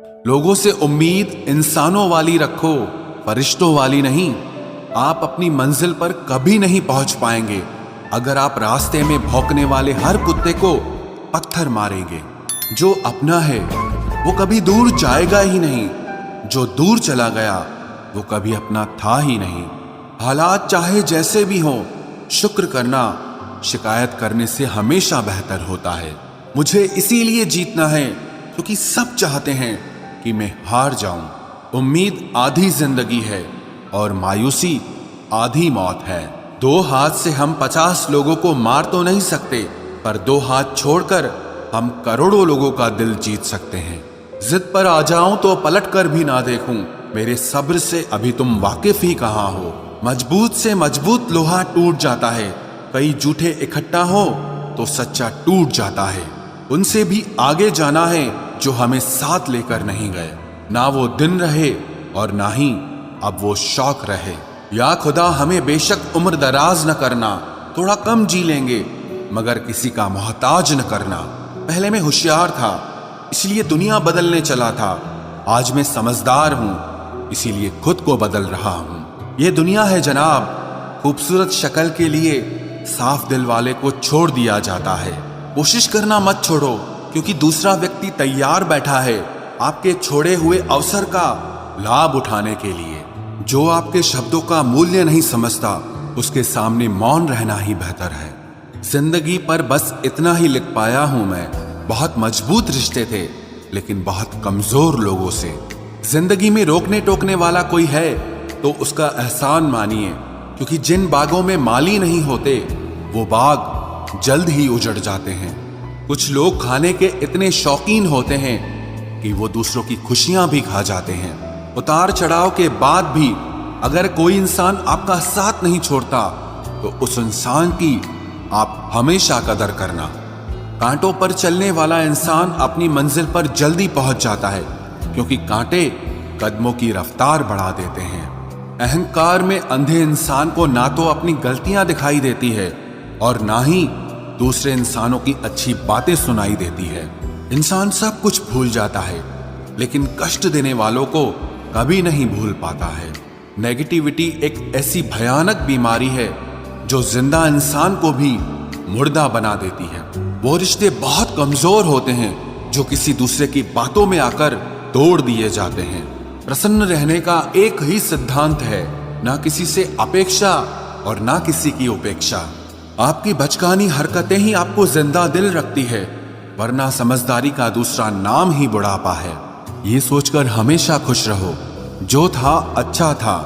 लोगों से उम्मीद इंसानों वाली रखो, फरिश्तों वाली नहीं। आप अपनी मंजिल पर कभी नहीं पहुंच पाएंगे अगर आप रास्ते में भौंकने वाले हर कुत्ते को पत्थर मारेंगे। जो अपना है वो कभी दूर जाएगा ही नहीं, जो दूर चला गया वो कभी अपना था ही नहीं। हालात चाहे जैसे भी हों, शुक्र करना शिकायत करने से हमेशा बेहतर होता है। मुझे इसीलिए जीतना है क्योंकि सब चाहते हैं कि मैं हार जाऊं। उम्मीद आधी जिंदगी है और मायूसी आधी मौत है। 2 हाथ से हम 50 लोगों को मार तो नहीं सकते, पर 2 हाथ छोड़कर हम करोड़ों लोगों का दिल जीत सकते हैं। जिद पर आ जाऊं तो पलट कर भी ना देखूं, मेरे सब्र से अभी तुम वाकिफ ही कहां हो। मजबूत से मजबूत लोहा टूट जाता है, कई जूठे इकट्ठा हो तो सच्चा टूट जाता है। उनसे भी आगे जाना है जो हमें साथ लेकर नहीं गए। ना वो दिन रहे और ना ही अब वो शौक रहे। या खुदा हमें बेशक उम्र दराज न करना, थोड़ा कम जी लेंगे मगर किसी का मोहताज न करना। पहले मैं होशियार था इसलिए दुनिया बदलने चला था, आज मैं समझदार हूं इसीलिए खुद को बदल रहा हूं। ये दुनिया है जनाब, खूबसूरत शक्ल के लिए साफ दिल वाले को छोड़ दिया जाता है। कोशिश करना मत छोड़ो क्योंकि दूसरा व्यक्ति तैयार बैठा है आपके छोड़े हुए अवसर का लाभ उठाने के लिए। जो आपके शब्दों का मूल्य नहीं समझता उसके सामने मौन रहना ही बेहतर है। जिंदगी पर बस इतना ही लिख पाया हूं मैं, बहुत मजबूत रिश्ते थे लेकिन बहुत कमजोर लोगों से। जिंदगी में रोकने टोकने वाला कोई है तो उसका एहसान मानिए, क्योंकि जिन बागों में माली नहीं होते वो बाग जल्द ही उजड़ जाते हैं। कुछ लोग खाने के इतने शौकीन होते हैं कि वो दूसरों की खुशियां भी खा जाते हैं। उतार चढ़ाव के बाद भी अगर कोई इंसान आपका साथ नहीं छोड़ता तो उस इंसान की आप हमेशा कदर करना। कांटों पर चलने वाला इंसान अपनी मंजिल पर जल्दी पहुंच जाता है क्योंकि कांटे कदमों की रफ्तार बढ़ा देते हैं। अहंकार में अंधे इंसान को ना तो अपनी गलतियां दिखाई देती है और ना ही दूसरे इंसानों की अच्छी बातें सुनाई देती है। इंसान सब कुछ भूल जाता है लेकिन कष्ट देने वालों को कभी नहीं भूल पाता है। नेगेटिविटी एक ऐसी भयानक बीमारी है जो जिंदा इंसान को भी मुर्दा बना देती है। वो रिश्ते बहुत कमजोर होते हैं जो किसी दूसरे की बातों में आकर तोड़ दिए जाते हैं। प्रसन्न रहने का एक ही सिद्धांत है, ना किसी से अपेक्षा और ना किसी की उपेक्षा। आपकी बचकानी हरकतें ही आपको जिंदा दिल रखती है, वरना समझदारी का दूसरा नाम ही बुढ़ापा है। ये सोचकर हमेशा खुश रहो, जो था अच्छा था,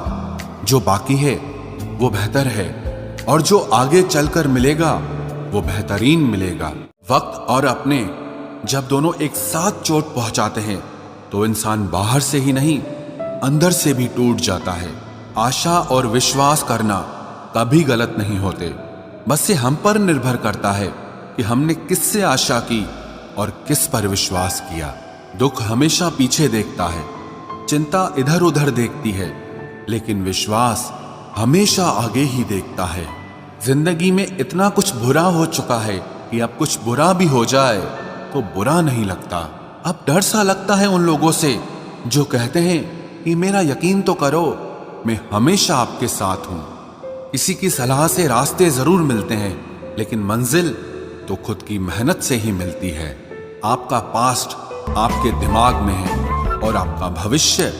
जो बाकी है वो बेहतर है और जो आगे चलकर मिलेगा वो बेहतरीन मिलेगा। वक्त और अपने जब दोनों एक साथ चोट पहुंचाते हैं तो इंसान बाहर से ही नहीं अंदर से भी टूट जाता है। आशा और विश्वास करना कभी गलत नहीं होते, बस ये हम पर निर्भर करता है कि हमने किससे आशा की और किस पर विश्वास किया। दुख हमेशा पीछे देखता है, चिंता इधर उधर देखती है, लेकिन विश्वास हमेशा आगे ही देखता है। जिंदगी में इतना कुछ बुरा हो चुका है कि अब कुछ बुरा भी हो जाए तो बुरा नहीं लगता। अब डर सा लगता है उन लोगों से जो कहते हैं कि मेरा यकीन तो करो, मैं हमेशा आपके साथ हूं। किसी की सलाह से रास्ते जरूर मिलते हैं लेकिन मंजिल तो खुद की मेहनत से ही मिलती है। आपका पास्ट आपके दिमाग में है और आपका भविष्य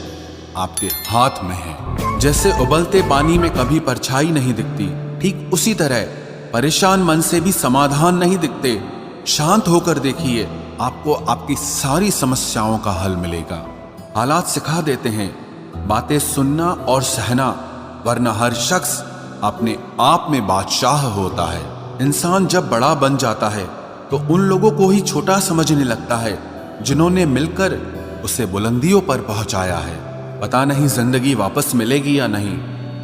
आपके हाथ में है। जैसे उबलते पानी में कभी परछाई नहीं दिखती, ठीक उसी तरह परेशान मन से भी समाधान नहीं दिखते। शांत होकर देखिए, आपको आपकी सारी समस्याओं का हल मिलेगा। हालात सिखा देते हैं बातें सुनना और सहना, वरना हर शख्स अपने आप में बादशाह होता है। इंसान जब बड़ा बन जाता है तो उन लोगों को ही छोटा समझने लगता है जिन्होंने मिलकर उसे बुलंदियों पर पहुंचाया है। पता नहीं जिंदगी वापस मिलेगी या नहीं,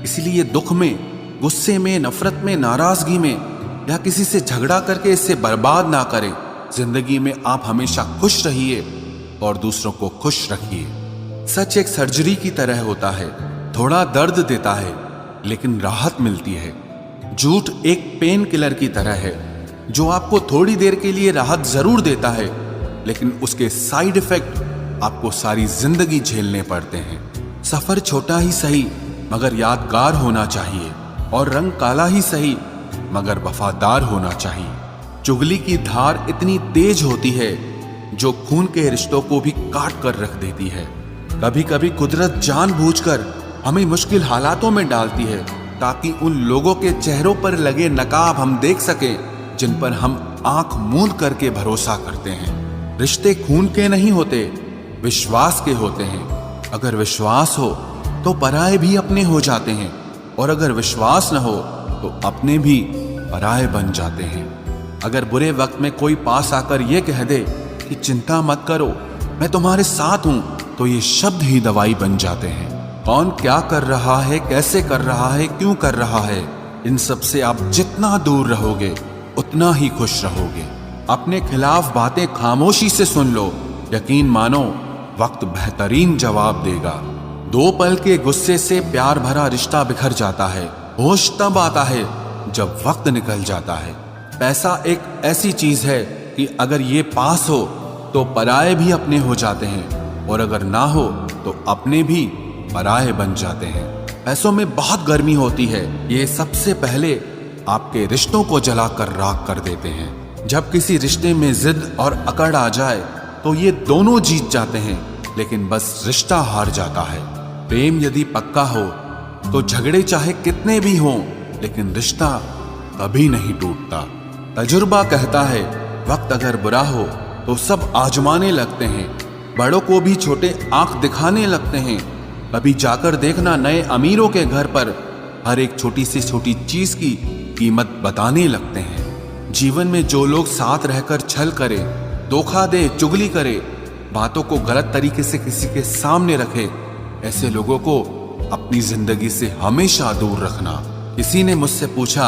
इसलिए दुख में, गुस्से में, नफरत में, नाराजगी में या किसी से झगड़ा करके इसे बर्बाद ना करें। जिंदगी में आप हमेशा खुश रहिए और दूसरों को खुश रखिए। सच एक सर्जरी की तरह होता है, थोड़ा दर्द देता है लेकिन राहत मिलती है। झूठ एक पेन किलर की तरह है जो आपको थोड़ी देर के लिए राहत जरूर देता है लेकिन उसके साइड इफेक्ट आपको सारी जिंदगी झेलने पड़ते हैं। सफर छोटा ही सही मगर यादगार होना चाहिए, और रंग काला ही सही मगर वफादार होना चाहिए। चुगली की धार इतनी तेज होती है जो खून के रिश्तों को भी काट कर रख देती है। कभी कभी कुदरत जानबूझकर हमें मुश्किल हालातों में डालती है ताकि उन लोगों के चेहरों पर लगे नकाब हम देख सकें जिन पर हम आंख मूंद करके भरोसा करते हैं। रिश्ते खून के नहीं होते, विश्वास के होते हैं। अगर विश्वास हो तो पराये भी अपने हो जाते हैं, और अगर विश्वास न हो तो अपने भी पराये बन जाते हैं। अगर बुरे वक्त में कोई पास आकर ये कह दे कि चिंता मत करो, मैं तुम्हारे साथ हूं, तो ये शब्द ही दवाई बन जाते हैं। कौन क्या कर रहा है, कैसे कर रहा है, क्यों कर रहा है, इन सब से आप जितना दूर रहोगे उतना ही खुश रहोगे। अपने खिलाफ बातें खामोशी से सुन लो, यकीन मानो वक्त बेहतरीन जवाब देगा। 2 पल के गुस्से से प्यार भरा रिश्ता बिखर जाता है। होश तब आता है जब वक्त निकल जाता है। पैसा एक ऐसी चीज है कि अगर ये पास हो तो पराये भी अपने हो जाते हैं, और अगर ना हो तो अपने भी पराये बन जाते हैं। पैसों में बहुत गर्मी होती है, ये सबसे पहले आपके रिश्तों को जलाकर राख कर देते हैं। जब किसी रिश्ते में जिद और अकड़ आ जाए तो ये दोनों जीत जाते हैं, लेकिन बस रिश्ता हार जाता है। प्रेम यदि पक्का हो तो झगड़े चाहे कितने भी हों, लेकिन रिश्ता कभी नहीं टूटता। तजुर्बा कहता है वक्त अगर बुरा हो तो सब आजमाने लगते हैं, बड़ों को भी छोटे आंख दिखाने लगते हैं। कभी जाकर देखना नए अमीरों के घर पर हर एक छोटी से छोटी चीज की कीमत बताने लगते हैं। जीवन में जो लोग साथ रहकर छल करे, धोखा दे, चुगली करे, बातों को गलत तरीके से किसी के सामने रखे, ऐसे लोगों को अपनी जिंदगी से हमेशा दूर रखना। किसी ने मुझसे पूछा,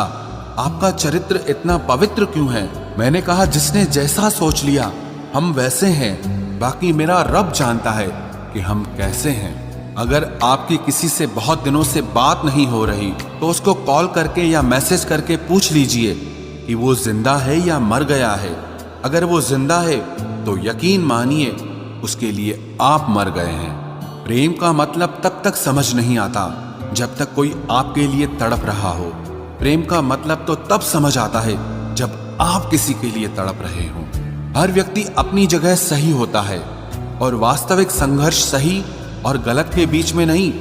आपका चरित्र इतना पवित्र क्यों है? मैंने कहा, जिसने जैसा सोच लिया हम वैसे हैं, बाकी मेरा रब जानता है कि हम कैसे हैं। अगर आपकी किसी से बहुत दिनों से बात नहीं हो रही तो उसको कॉल करके या मैसेज करके पूछ लीजिए कि वो जिंदा है या मर गया है। अगर वो जिंदा है तो यकीन मानिए उसके लिए आप मर गए हैं। प्रेम का मतलब तब तक समझ नहीं आता जब तक कोई आपके लिए तड़प रहा हो। प्रेम का मतलब तो तब समझ आता है जब आप किसी के लिए तड़प रहे हो। हर व्यक्ति अपनी जगह सही होता है, और वास्तविक संघर्ष सही और गलत के बीच में नहीं,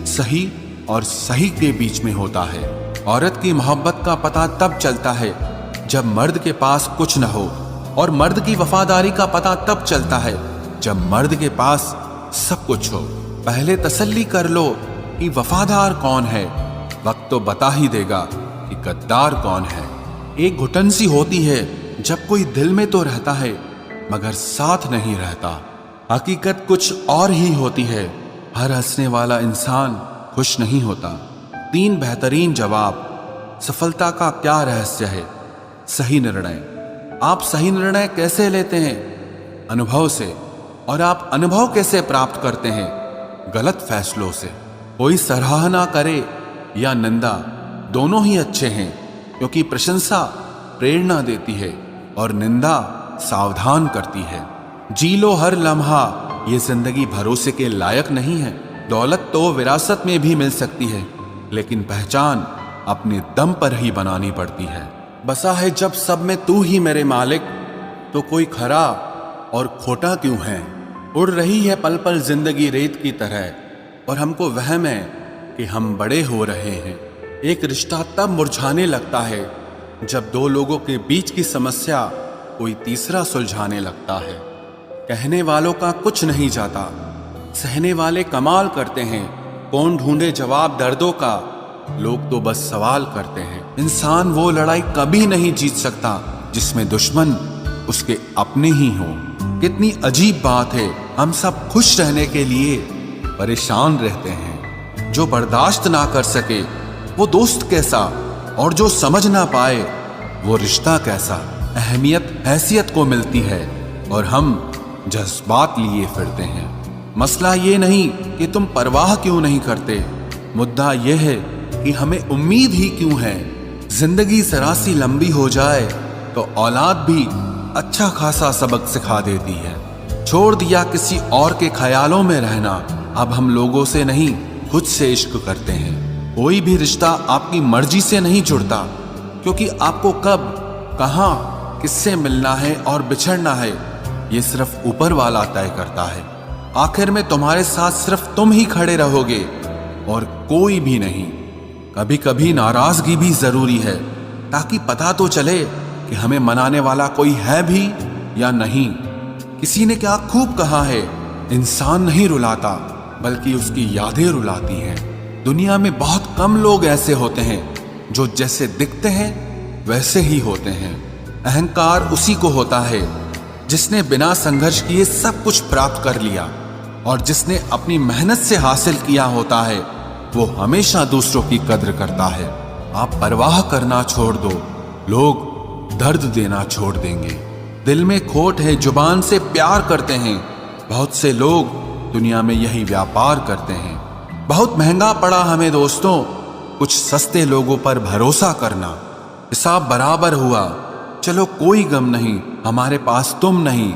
सही और सही के बीच में होता है। औरत की मोहब्बत का पता तब चलता है जब मर्द के पास कुछ न हो, और मर्द की वफादारी का पता तब चलता है जब मर्द के पास सब कुछ हो। पहले तसल्ली कर लो कि वफादार कौन है, वक्त तो बता ही देगा कि गद्दार कौन है। एक घुटन सी होती है जब कोई दिल में तो रहता है मगर साथ नहीं रहता। हकीकत कुछ और ही होती है, हर हंसने वाला इंसान खुश नहीं होता। 3 बेहतरीन जवाब। सफलता का क्या रहस्य है? सही निर्णय। आप सही निर्णय कैसे लेते हैं? अनुभव से। और आप अनुभव कैसे प्राप्त करते हैं? गलत फैसलों से। कोई सराहना करे या निंदा, दोनों ही अच्छे हैं, क्योंकि प्रशंसा प्रेरणा देती है और निंदा सावधान करती है। जी लो हर लम्हा, ये जिंदगी भरोसे के लायक नहीं है। दौलत तो विरासत में भी मिल सकती है, लेकिन पहचान अपने दम पर ही बनानी पड़ती है। बसा है जब सब में तू ही मेरे मालिक, तो कोई खरा और खोटा क्यों है? उड़ रही है पल पल जिंदगी रेत की तरह, और हमको वहम है कि हम बड़े हो रहे हैं। एक रिश्ता तब मुरझाने लगता है जब 2 लोगों के बीच की समस्या कोई तीसरा सुलझाने लगता है। कहने वालों का कुछ नहीं जाता, सहने वाले कमाल करते हैं। कौन ढूंढे जवाब दर्दों का, लोग तो बस सवाल करते हैं। इंसान वो लड़ाई कभी नहीं जीत सकता जिसमें दुश्मन उसके अपने ही हों। कितनी अजीब बात है, हम सब खुश रहने के लिए परेशान रहते हैं। जो बर्दाश्त ना कर सके वो दोस्त कैसा, और जो समझ ना पाए वो रिश्ता कैसा। अहमियत हैसियत को मिलती है और हम जज्बात लिए फिरते हैं। मसला ये नहीं कि तुम परवाह क्यों नहीं करते, मुद्दा यह है कि हमें उम्मीद ही क्यों है। जिंदगी जरा सी लंबी हो जाए तो औलाद भी अच्छा खासा सबक सिखा देती है। छोड़ दिया किसी और के ख्यालों में रहना। अब हम लोगों से नहीं, खुद से इश्क करते हैं। कोई भी रिश्ता आपकी मर्जी से नहीं जुड़ता, क्योंकि आपको कब, कहां, किससे मिलना है और बिछड़ना है, ये सिर्फ ऊपर वाला तय करता है। आखिर में तुम्हारे साथ सिर्फ तुम ही खड़े रहोगे और कोई भी नहीं। कभी कभी नाराजगी भी जरूरी है, ताकि पता तो चले कि हमें मनाने वाला कोई है भी या नहीं। किसी ने क्या खूब कहा है, इंसान नहीं रुलाता बल्कि उसकी यादें रुलाती हैं। दुनिया में बहुत कम लोग ऐसे होते हैं जो जैसे दिखते हैं वैसे ही होते हैं। अहंकार उसी को होता है जिसने बिना संघर्ष किए सब कुछ प्राप्त कर लिया, और जिसने अपनी मेहनत से हासिल किया होता है वो हमेशा दूसरों की कद्र करता है। आप परवाह करना छोड़ दो, लोग दर्द देना छोड़ देंगे। दिल में खोट है, जुबान से प्यार करते हैं। बहुत से लोग दुनिया में यही व्यापार करते हैं। बहुत महंगा पड़ा हमें दोस्तों कुछ सस्ते लोगों पर भरोसा करना। हिसाब बराबर हुआ, चलो कोई गम नहीं, हमारे पास तुम नहीं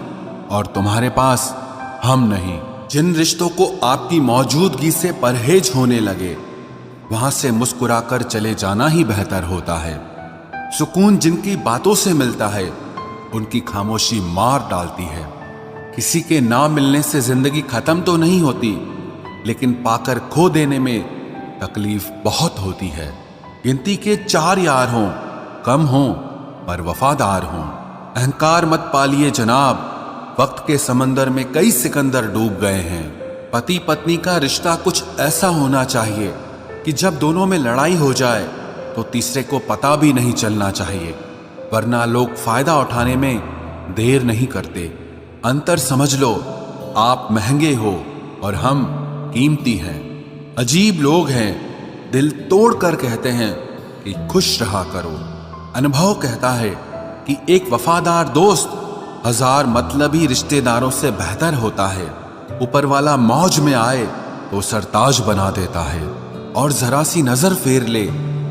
और तुम्हारे पास हम नहीं। जिन रिश्तों को आपकी मौजूदगी से परहेज होने लगे, वहां से मुस्कुराकर चले जाना ही बेहतर होता है। सुकून जिनकी बातों से मिलता है, उनकी खामोशी मार डालती है। किसी के ना मिलने से जिंदगी खत्म तो नहीं होती, लेकिन पाकर खो देने में तकलीफ बहुत होती है। गिनती के 4 यार हों, कम हों पर वफादार हों। अहंकार मत पालिए जनाब, वक्त के समंदर में कई सिकंदर डूब गए हैं। पति पत्नी का रिश्ता कुछ ऐसा होना चाहिए कि जब दोनों में लड़ाई हो जाए तो तीसरे को पता भी नहीं चलना चाहिए, वरना लोग फायदा उठाने में देर नहीं करते। अंतर समझ लो, आप महंगे हो और हम कीमती हैं। अजीब लोग हैं, दिल तोड़ कर कहते हैं कि खुश रहा करो। अनुभव कहता है कि एक वफादार दोस्त 1000 मतलबी रिश्तेदारों से बेहतर होता है। ऊपर वाला मौज में आए तो सरताज बना देता है, और जरा सी नजर फेर ले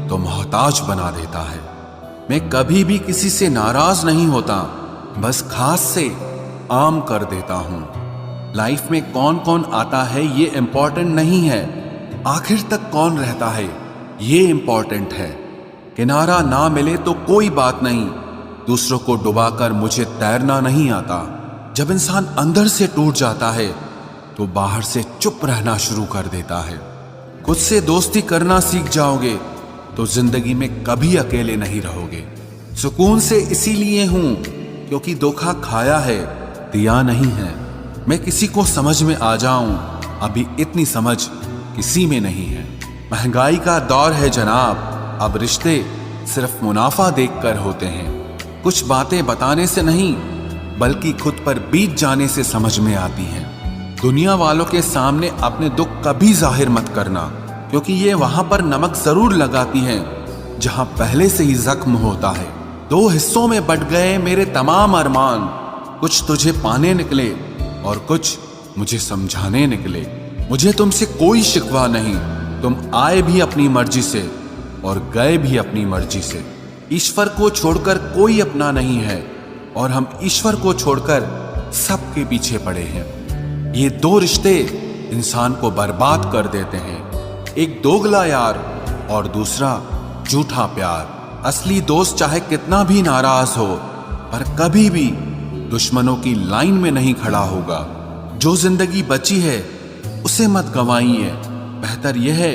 तो मोहताज बना देता है। मैं कभी भी किसी से नाराज नहीं होता, बस खास से आम कर देता हूं। लाइफ में कौन कौन आता है ये इंपॉर्टेंट नहीं है, आखिर तक कौन रहता है ये इंपॉर्टेंट है। किनारा ना मिले तो कोई बात नहीं, दूसरों को डुबाकर मुझे तैरना नहीं आता। जब इंसान अंदर से टूट जाता है तो बाहर से चुप रहना शुरू कर देता है। खुद से दोस्ती करना सीख जाओगे तो जिंदगी में कभी अकेले नहीं रहोगे। सुकून से इसीलिए हूं क्योंकि धोखा खाया है, दिया नहीं है। मैं किसी को समझ में आ जाऊं, अभी इतनी समझ किसी में नहीं है। महंगाई का दौर है जनाब, अब रिश्ते सिर्फ मुनाफा देखकर होते हैं। कुछ बातें बताने से नहीं बल्कि खुद पर बीत जाने से समझ में आती हैं। दुनिया वालों के सामने अपने दुख कभी जाहिर मत करना, क्योंकि ये वहां पर नमक जरूर लगाती हैं जहां पहले से ही जख्म होता है। 2 हिस्सों में बट गए मेरे तमाम अरमान, कुछ तुझे पाने निकले और कुछ मुझे समझाने निकले। मुझे तुमसे कोई शिकवा नहीं, तुम आए भी अपनी मर्जी से और गए भी अपनी मर्जी से। ईश्वर को छोड़कर कोई अपना नहीं है और हम ईश्वर को छोड़कर सबके पीछे पड़े हैं। ये 2 रिश्ते इंसान को बर्बाद कर देते हैं, एक दोगला यार और दूसरा झूठा प्यार। असली दोस्त चाहे कितना भी नाराज हो पर कभी भी दुश्मनों की लाइन में नहीं खड़ा होगा। जो जिंदगी बची है उसे मत गंवाइए, बेहतर यह है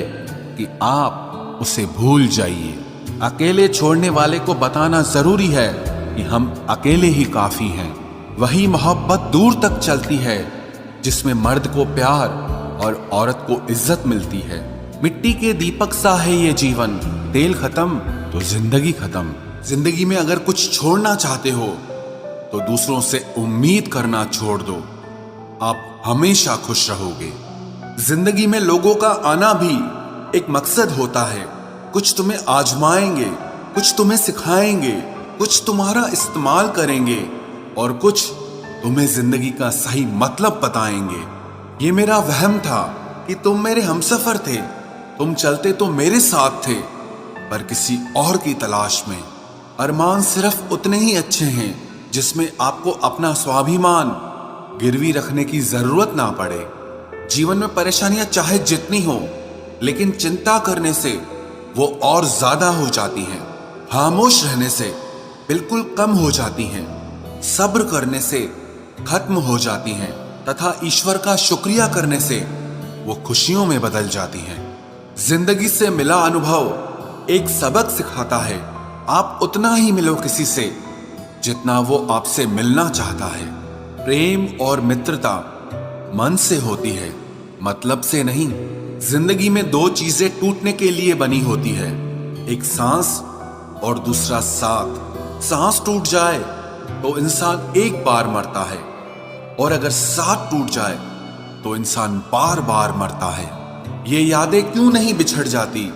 कि आप उसे भूल जाइए। अकेले छोड़ने वाले को बताना जरूरी है कि हम अकेले ही काफी हैं। वही मोहब्बत दूर तक चलती है जिसमें मर्द को प्यार और औरत को इज्जत मिलती है। मिट्टी के दीपक सा है ये जीवन, तेल खत्म तो जिंदगी खत्म। जिंदगी में अगर कुछ छोड़ना चाहते हो तो दूसरों से उम्मीद करना छोड़ दो, आप हमेशा खुश रहोगे। जिंदगी में लोगों का आना भी एक मकसद होता है। कुछ तुम्हें आजमाएंगे, कुछ तुम्हें सिखाएंगे, कुछ तुम्हारा इस्तेमाल करेंगे और कुछ तुम्हें जिंदगी का सही मतलब बताएंगे। ये मेरा वहम था कि तुम मेरे हमसफर थे, तुम चलते तो मेरे साथ थे पर किसी और की तलाश में। अरमान सिर्फ उतने ही अच्छे हैं जिसमें आपको अपना स्वाभिमान गिरवी रखने की जरूरत ना पड़े। जीवन में परेशानियां चाहे जितनी हो, लेकिन चिंता करने से वो और ज्यादा हो जाती हैं। खामोश रहने से बिल्कुल कम हो जाती हैं। सब्र करने से खत्म हो जाती हैं तथा ईश्वर का शुक्रिया करने से वो खुशियों में बदल जाती हैं। जिंदगी से मिला अनुभव एक सबक सिखाता है। आप उतना ही मिलो किसी से जितना वो आपसे मिलना चाहता है। प्रेम और मित्रता मन से होती है, मतलब से नहीं। जिंदगी में दो चीजें टूटने के लिए बनी होती है, एक सांस और दूसरा साथ। सांस टूट जाए तो इंसान एक बार मरता है, और अगर साथ टूट जाए तो इंसान बार बार मरता है। ये यादें क्यों नहीं बिछड़ जाती?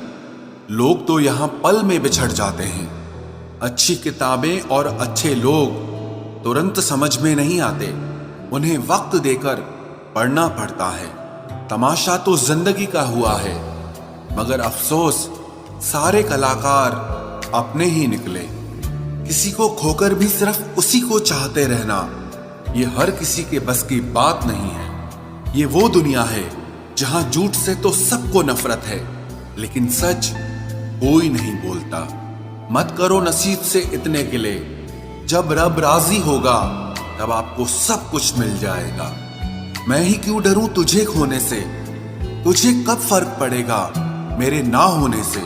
लोग तो यहां पल में बिछड़ जाते हैं। अच्छी किताबें और अच्छे लोग तुरंत समझ में नहीं आते, उन्हें वक्त देकर पढ़ना पड़ता है। तमाशा तो जिंदगी का हुआ है, मगर अफसोस सारे कलाकार अपने ही निकले। किसी को खोकर भी सिर्फ उसी को चाहते रहना, ये हर किसी के बस की बात नहीं है। ये वो दुनिया है जहां झूठ से तो सबको नफरत है, लेकिन सच कोई नहीं बोलता। मत करो नसीब से इतने गिले, जब रब राजी होगा तब आपको सब कुछ मिल जाएगा। मैं ही क्यों डरूं तुझे खोने से, तुझे कब फर्क पड़ेगा मेरे ना होने से।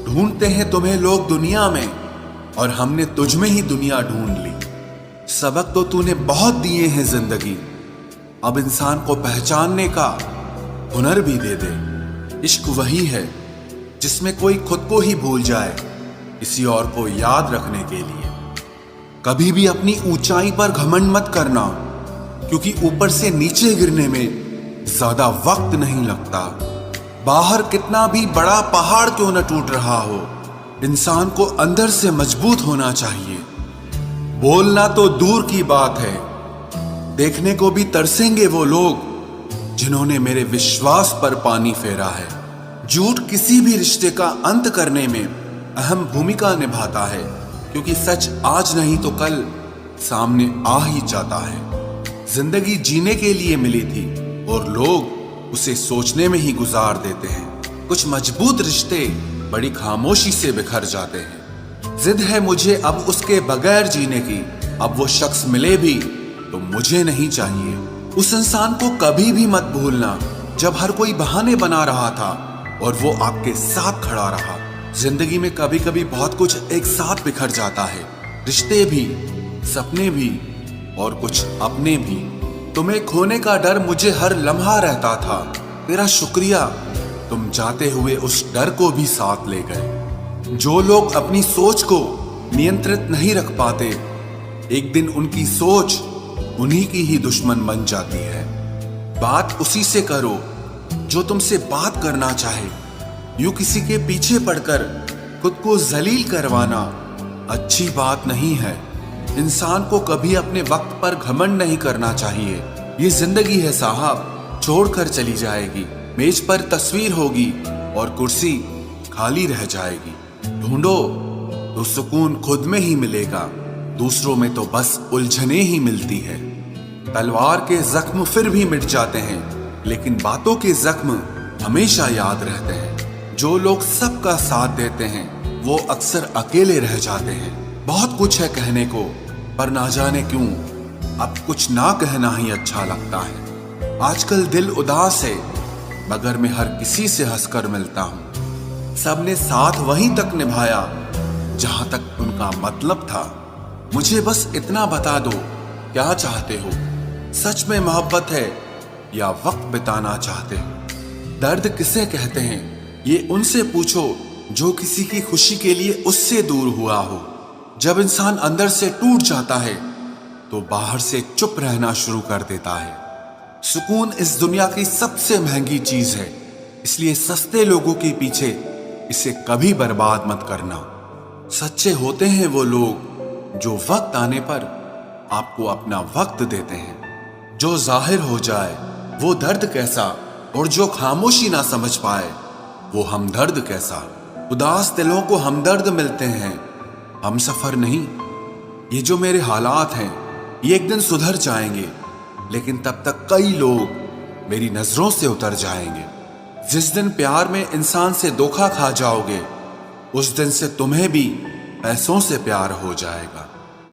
ढूंढते हैं तुम्हें लोग दुनिया में, और हमने तुझ में ही दुनिया ढूंढ ली। सबक तो तूने बहुत दिए हैं जिंदगी, अब इंसान को पहचानने का हुनर भी दे दे। इश्क वही है जिसमें कोई खुद को ही भूल जाए किसी और को याद रखने के लिए। कभी भी अपनी ऊंचाई पर घमंड मत करना, क्योंकि ऊपर से नीचे गिरने में ज्यादा वक्त नहीं लगता। बाहर कितना भी बड़ा पहाड़ क्यों न टूट रहा हो, इंसान को अंदर से मजबूत होना चाहिए। बोलना तो दूर की बात है, देखने को भी तरसेंगे वो लोग जिन्होंने मेरे विश्वास पर पानी फेरा है। झूठ किसी भी रिश्ते का अंत करने में अहम भूमिका निभाता है, क्योंकि सच आज नहीं तो कल सामने आ ही जाता है। जिंदगी जीने के लिए मिली थी और लोग उसे सोचने में ही गुजार देते हैं। कुछ मजबूत रिश्ते बड़ी खामोशी से बिखर जाते हैं। जिद है मुझे अब उसके बगैर जीने की, अब वो शख्स मिले भी तो मुझे नहीं चाहिए। उस इंसान को कभी भी मत भूलना जब हर कोई बहाने बना रहा था और वो आपके साथ खड़ा रहा। जिंदगी में कभी कभी बहुत कुछ एक साथ बिखर जाता है, रिश्ते भी, सपने भी और कुछ अपने भी। तुम्हें खोने का डर मुझे हर लम्हा रहता था, तेरा शुक्रिया तुम जाते हुए उस डर को भी साथ ले गए। जो लोग अपनी सोच को नियंत्रित नहीं रख पाते, एक दिन उनकी सोच उन्हीं की ही दुश्मन बन जाती है। बात उसी से करो जो तुमसे बात करना चाहे। यूं किसी के पीछे पड़कर खुद को जलील करवाना अच्छी बात नहीं है। इंसान को कभी अपने वक्त पर घमंड नहीं करना चाहिए। ये जिंदगी है साहब, छोड़कर चली जाएगी। मेज पर तस्वीर होगी और कुर्सी खाली रह जाएगी। ढूंढो तो सुकून खुद में ही मिलेगा, दूसरों में तो बस उलझने ही मिलती है। तलवार के जख्म फिर भी मिट जाते हैं, लेकिन बातों के जख्म हमेशा याद रहते हैं। जो लोग सबका साथ देते हैं वो अक्सर अकेले रह जाते हैं। बहुत कुछ है कहने को, पर ना जाने क्यों अब कुछ ना कहना ही अच्छा लगता है। आजकल दिल उदास है, मगर मैं हर किसी से हंसकर मिलता हूँ। सबने साथ वहीं तक निभाया जहां तक उनका मतलब था। मुझे बस इतना बता दो, क्या चाहते हो? सच में मोहब्बत है या वक्त बिताना चाहते हो? दर्द किसे कहते हैं ये उनसे पूछो जो किसी की खुशी के लिए उससे दूर हुआ हो। जब इंसान अंदर से टूट जाता है तो बाहर से चुप रहना शुरू कर देता है। सुकून इस दुनिया की सबसे महंगी चीज है, इसलिए सस्ते लोगों के पीछे इसे कभी बर्बाद मत करना। सच्चे होते हैं वो लोग जो वक्त आने पर आपको अपना वक्त देते हैं। जो जाहिर हो जाए वो दर्द कैसा, और जो खामोशी ना समझ पाए वो हमदर्द कैसा। उदास दिलों को हमदर्द मिलते हैं, हम सफर नहीं। ये जो मेरे हालात हैं ये एक दिन सुधर जाएंगे, लेकिन तब तक कई लोग मेरी नजरों से उतर जाएंगे। जिस दिन प्यार में इंसान से धोखा खा जाओगे, उस दिन से तुम्हें भी पैसों से प्यार हो जाएगा।